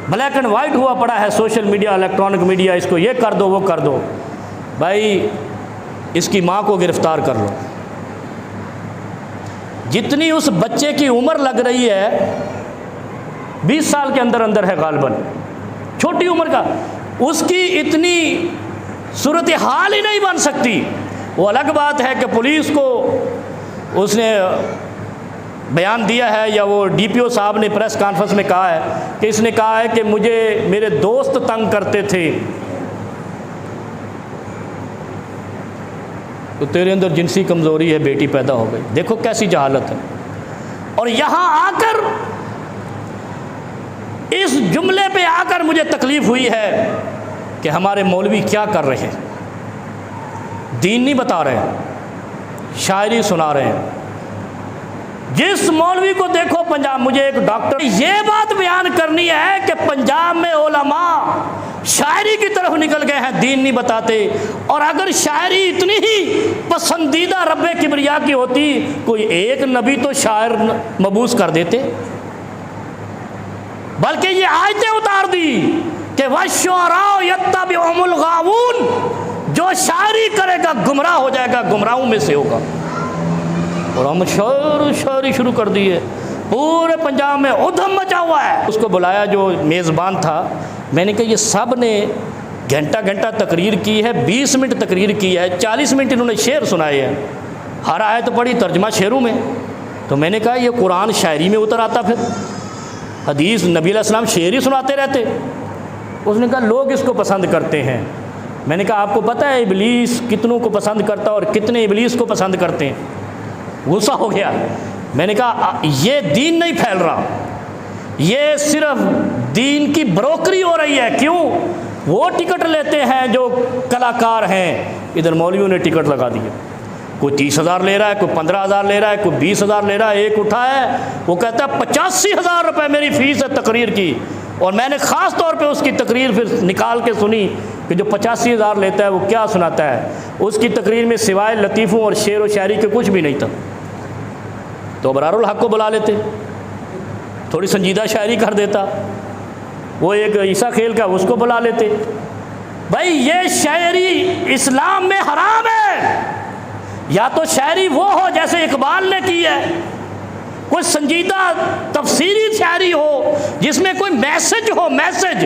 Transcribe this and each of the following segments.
Black and white ہوا پڑا ہے سوشل میڈیا، الیکٹرانک میڈیا، اس کو یہ کر دو وہ کر دو۔ بھائی اس کی ماں کو گرفتار کر لو۔ جتنی اس بچے کی عمر لگ رہی ہے 20 سال کے اندر اندر ہے غالباً، چھوٹی عمر کا، اس کی اتنی صورتحال ہی نہیں بن سکتی۔ وہ الگ بات ہے کہ پولیس کو اس نے بیان دیا ہے، یا وہ ڈی پی او صاحب نے پریس کانفرنس میں کہا ہے کہ اس نے کہا ہے کہ مجھے میرے دوست تنگ کرتے تھے، تو تیرے اندر جنسی کمزوری ہے، بیٹی پیدا ہو گئی۔ دیکھو کیسی جہالت ہے۔ اور یہاں آ کر اس جملے پہ آ کر مجھے تکلیف ہوئی ہے کہ ہمارے مولوی کیا کر رہے ہیں، دین نہیں بتا رہے ہیں، شاعری سنا رہے ہیں۔ جس مولوی کو دیکھو پنجاب، مجھے ایک ڈاکٹر یہ بات بیان کرنی ہے کہ پنجاب میں علماء شاعری کی طرف نکل گئے ہیں، دین نہیں بتاتے۔ اور اگر شاعری اتنی ہی پسندیدہ رب کبریا کی ہوتی، کوئی ایک نبی تو شاعر مبعوث کر دیتے، بلکہ یہ آیتیں اتار دی کہ وَالشُّعَرَاءُ يَتَّبِعُهُمُ الْغَاوُونَ، جو شاعری کرے گا گمراہ ہو جائے گا، گمراہوں میں سے ہوگا۔ اور ہم شاعری شروع کر دی ہے، پورے پنجاب میں ادھم مچا ہوا ہے۔ اس کو بلایا جو میزبان تھا، میں نے کہا یہ سب نے گھنٹہ تقریر کی ہے، 20 منٹ تقریر کی ہے، 40 منٹ انہوں نے شعر سنائے ہیں، ہر آیت پڑھی ترجمہ شعروں میں۔ تو میں نے کہا یہ قرآن شاعری میں اتر آتا، پھر حدیث نبی علیہ السلام شعر ہی سناتے رہتے۔ اس نے کہا لوگ اس کو پسند کرتے ہیں۔ میں نے کہا آپ کو پتہ ہے ابلیس کتنوں کو پسند کرتا ہے اور کتنے ابلیس کو پسند کرتے ہیں؟ غصہ ہو گیا۔ میں نے کہا یہ دین نہیں پھیل رہا، یہ صرف دین کی بروکری ہو رہی ہے۔ کیوں؟ وہ ٹکٹ لیتے ہیں جو کلاکار ہیں، ادھر مولویوں نے ٹکٹ لگا دیا، کوئی 30,000 لے رہا ہے، کوئی 15,000 لے رہا ہے، کوئی 20,000 لے رہا ہے۔ ایک اٹھا ہے وہ کہتا ہے 85,000 روپے میری فیس ہے تقریر کی، اور میں نے خاص طور پہ اس کی تقریر پھر نکال کے سنی کہ جو 85,000 لیتا ہے وہ کیا سناتا ہے۔ اس کی تقریر میں سوائے لطیفوں اور شعر و شاعری کے کچھ بھی نہیں تھا۔ تو ابرار الحق کو بلا لیتے، تھوڑی سنجیدہ شاعری کر دیتا، وہ ایک عیسیٰ کھیل کا اس کو بلا لیتے۔ بھائی یہ شاعری اسلام میں حرام ہے۔ یا تو شاعری وہ ہو جیسے اقبال نے کی ہے، کوئی سنجیدہ تفسیری شاعری ہو جس میں کوئی میسج ہو، میسج۔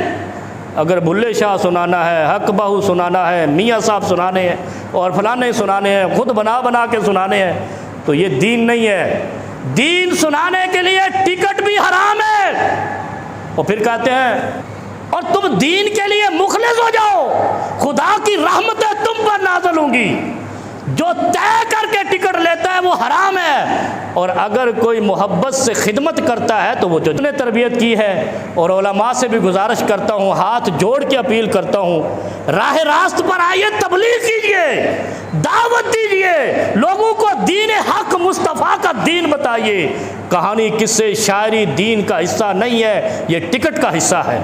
اگر بھلے شاہ سنانا ہے، حق بہو سنانا ہے، میاں صاحب سنانے ہیں اور فلانے سنانے ہیں، خود بنا کے سنانے ہیں، تو یہ دین نہیں ہے۔ دین سنانے کے لیے ٹکٹ بھی حرام ہے۔ اور پھر کہتے ہیں اور تم دین کے لیے مخلص ہو جاؤ، خدا کی رحمتیں تم پر نازل ہوں گی۔ جو طے کر کے ٹکٹ لیتا ہے وہ حرام ہے، اور اگر کوئی محبت سے خدمت کرتا ہے تو وہ جو نے تربیت کی ہے۔ اور علماء سے بھی گزارش کرتا ہوں، ہاتھ جوڑ کے اپیل کرتا ہوں، راہ راست پر آئیے، تبلیغ کیجئے، دعوت دیجئے، لوگوں کو دین حق مصطفیٰ کا دین بتائیے۔ کہانی قصے شاعری دین کا حصہ نہیں ہے، یہ ٹکٹ کا حصہ ہے۔